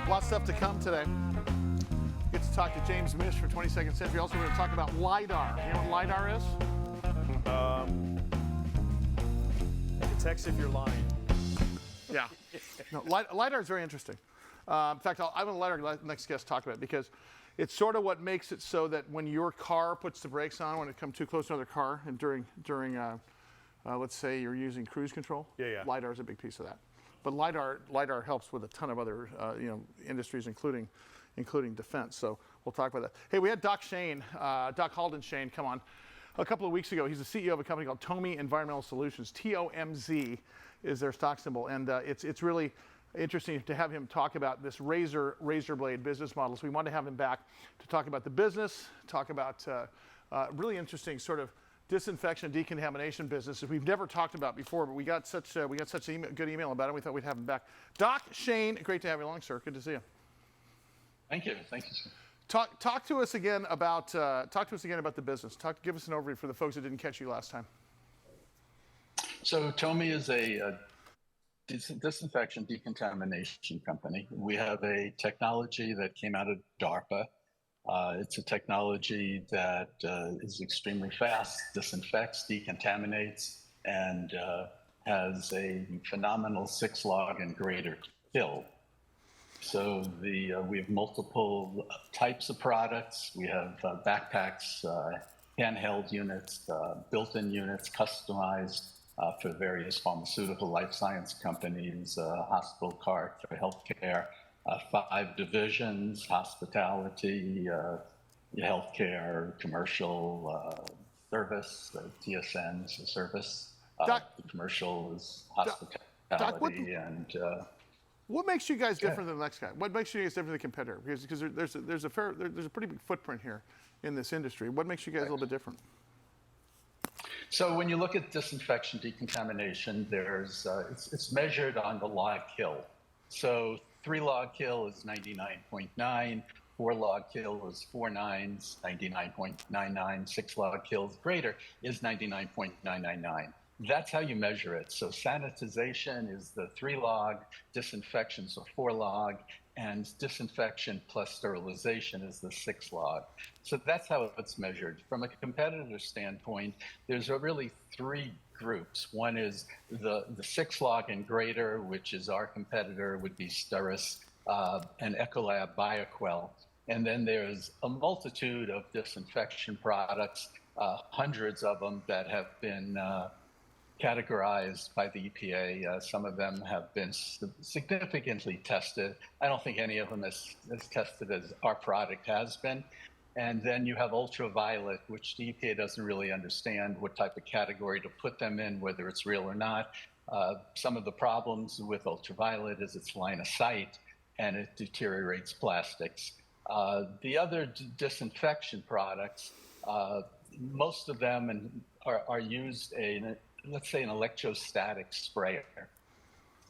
A lot of stuff to come today. Get to talk to James Mish for 22nd Century. Also, we're going to talk about LiDAR. You know what LiDAR is? It detects if you're lying. Yeah. No, LiDAR is very interesting. In fact, I'm going to let our next guest talk about it because it's sort of what makes it so that when your car puts the brakes on when it comes too close to another car and during let's say you're using cruise control, LiDAR is a big piece of that. But LiDAR helps with a ton of other industries, including defense. So we'll talk about that. Hey, we had Doc Shane, Doc Halden Shane, come on a couple of weeks ago. He's the CEO of a company called TOMI Environmental Solutions. TOMZ is their stock symbol, and it's really interesting to have him talk about this razor blade business model. So we wanted to have him back to talk about the business, talk about really interesting sort of disinfection and decontamination business that we've never talked about before, but we got such a good email about it. We thought we'd have him back. Doc Shane, great to have you along, sir. Good to see you. Thank you. Thank you, sir. Talk to us again about the business. Give us an overview for the folks that didn't catch you last time. So TOMI is a disinfection decontamination company. We have a technology that came out of DARPA. It's a technology that is extremely fast, disinfects, decontaminates, and has a phenomenal 6 log and greater kill. So we have multiple types of products. We have backpacks, handheld units, built-in units, customized for various pharmaceutical life science companies, hospital cart for healthcare, 5 divisions: hospitality, healthcare, commercial, service, TSN's service. The commercial is hospitality. What makes you guys different than the next guy? What makes you guys different than the competitor? Because there's a pretty big footprint here in this industry. What makes you guys a little bit different? So when you look at disinfection decontamination, it's measured on the log kill. So 3 log kill is 99.9, 4 log kill is 4.9s, 99.99, 6 log kills greater is 99.999. That's how you measure it. So sanitization is the 3 log, disinfection is the 4 log, and disinfection plus sterilization is the 6 log. So that's how it's measured. From a competitor standpoint, there's really 3 groups. One is the 6 log and greater, which is our competitor, would be SteraMist's and Ecolab Bioquell. And then there's a multitude of disinfection products, hundreds of them that have been categorized by the EPA. Some of them have been significantly tested. I don't think any of them is as tested as our product has been. And then you have ultraviolet, which the EPA doesn't really understand what type of category to put them in, whether it's real or not. Some of the problems with ultraviolet is it's line of sight and it deteriorates plastics. The other disinfection products, most of them are used in, let's say, an electrostatic sprayer.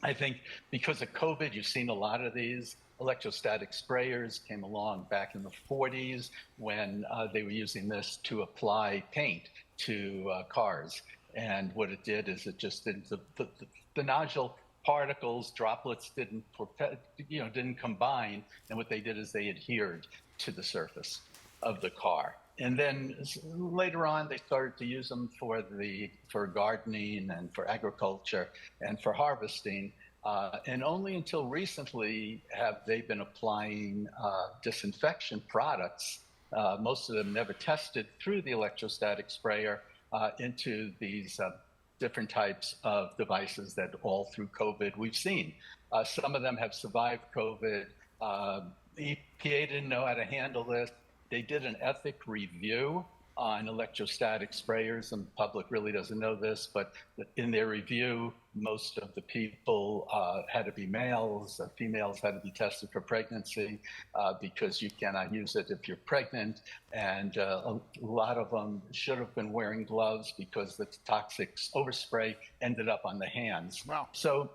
I think because of COVID, you've seen a lot of these. Electrostatic sprayers came along back in the 40s when they were using this to apply paint to cars. And what it did is it just didn't, the nodule particles, droplets didn't combine. And what they did is they adhered to the surface of the car. And then later on, they started to use them for gardening and for agriculture and for harvesting. And only until recently have they been applying disinfection products, most of them never tested through the electrostatic sprayer, into these different types of devices that all through COVID we've seen. Some of them have survived COVID. EPA didn't know how to handle this. They did an ethic review on electrostatic sprayers, and the public really doesn't know this, but in their review, most of the people had to be males. Females had to be tested for pregnancy because you cannot use it if you're pregnant. And a lot of them should have been wearing gloves because the toxic overspray ended up on the hands. Wow. So,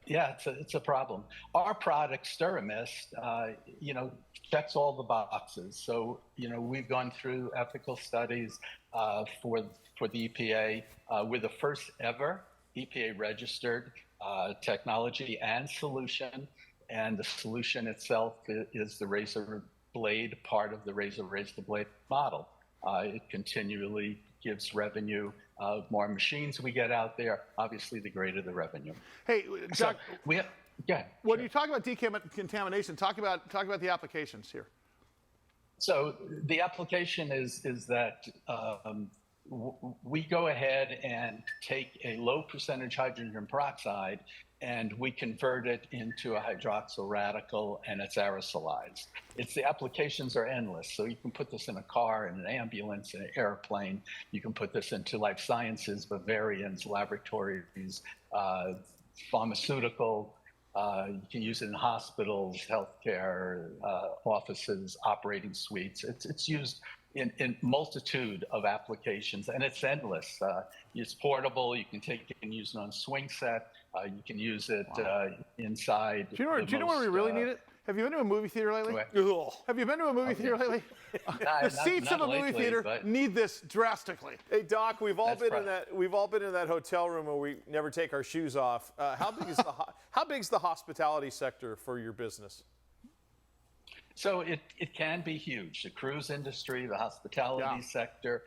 yeah, it's a problem. Our product, SteraMist's, checks all the boxes. So, we've gone through ethical studies for the EPA. We're the first ever EPA registered technology and solution. and the solution itself is the razor blade part of the razor blade model. It continually gives revenue. More machines we get out there, obviously, the greater the revenue. Hey, Doc, when you talk about decontamination, talk about the applications here. So the application is that we go ahead and take a low percentage hydrogen peroxide and we convert it into a hydroxyl radical, and it's aerosolized. The applications are endless. So you can put this in a car, in an ambulance, in an airplane. You can put this into life sciences, vivariums, laboratories, pharmaceutical. You can use it in hospitals, healthcare, offices, operating suites. It's used in multitude of applications, and it's endless. It's portable. You can take it and use it on a swing set. You can use it inside. Do you know where we really need it? Have you been to a movie theater lately? Have you been to a movie theater lately? The seats of a movie theater need this drastically. Hey Doc, we've all been in that hotel room where we never take our shoes off. How big is the hospitality sector for your business? So it can be huge. The cruise industry, the hospitality sector,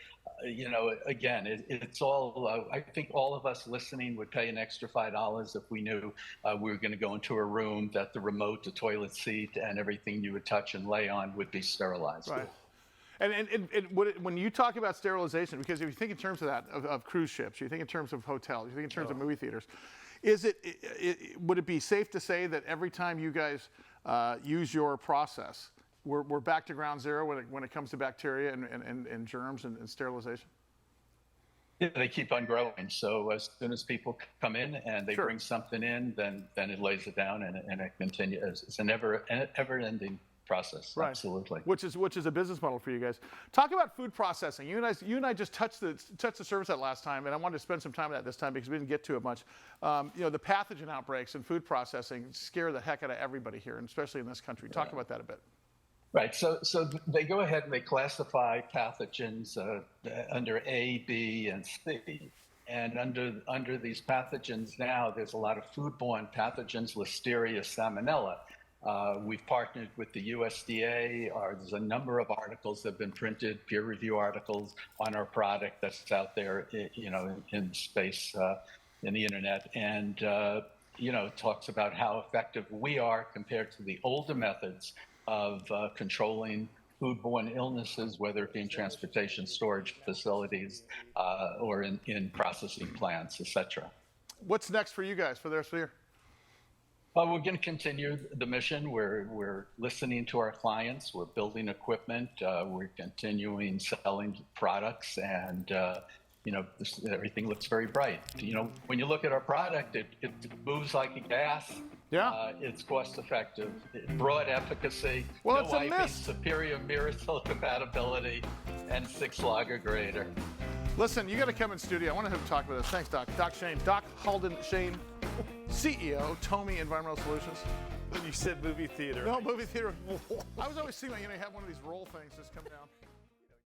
again, it's all, I think all of us listening would pay an extra $5 if we knew we were going to go into a room that the remote, the toilet seat, and everything you would touch and lay on would be sterilized. Right. And when you talk about sterilization, because if you think in terms of that, of cruise ships, you think in terms of hotels, you think in terms of movie theaters, would it be safe to say that every time you guys use your process, we're back to ground zero when it comes to bacteria and germs and sterilization? Yeah, they keep on growing. So as soon as people come in and they bring something in, then it lays it down and it continues. It's an ever-ending process. Right. Absolutely. Which is a business model for you guys. Talk about food processing. You and I just touched the surface that last time, and I wanted to spend some time on that this time because we didn't get to it much. The pathogen outbreaks in food processing scare the heck out of everybody here, and especially in this country. Talk about that a bit. Right. So they go ahead and they classify pathogens under A, B, and C. And under these pathogens now, there's a lot of foodborne pathogens, Listeria, Salmonella. We've partnered with the USDA. There's a number of articles that have been printed, peer review articles on our product that's out there, in space, in the internet, and it talks about how effective we are compared to the older methods of controlling foodborne illnesses, whether it be in transportation, storage facilities, or in processing plants, etc. What's next for you guys for the rest of the year? We're going to continue the mission. We're listening to our clients. We're building equipment. We're continuing selling products, and everything looks very bright. When you look at our product, it moves like a gas. Yeah. It's cost effective, broad efficacy, no wiping, superior mirror compatibility, and 6-logger grader. Listen, you got to come in studio. I want to have a talk with us. Thanks, Doc. Doc Shane, Doc Halden Shane, CEO, TOMI Environmental Solutions. You said movie theater. No, movie theater. I was always seeing, you have one of these roll things just come down.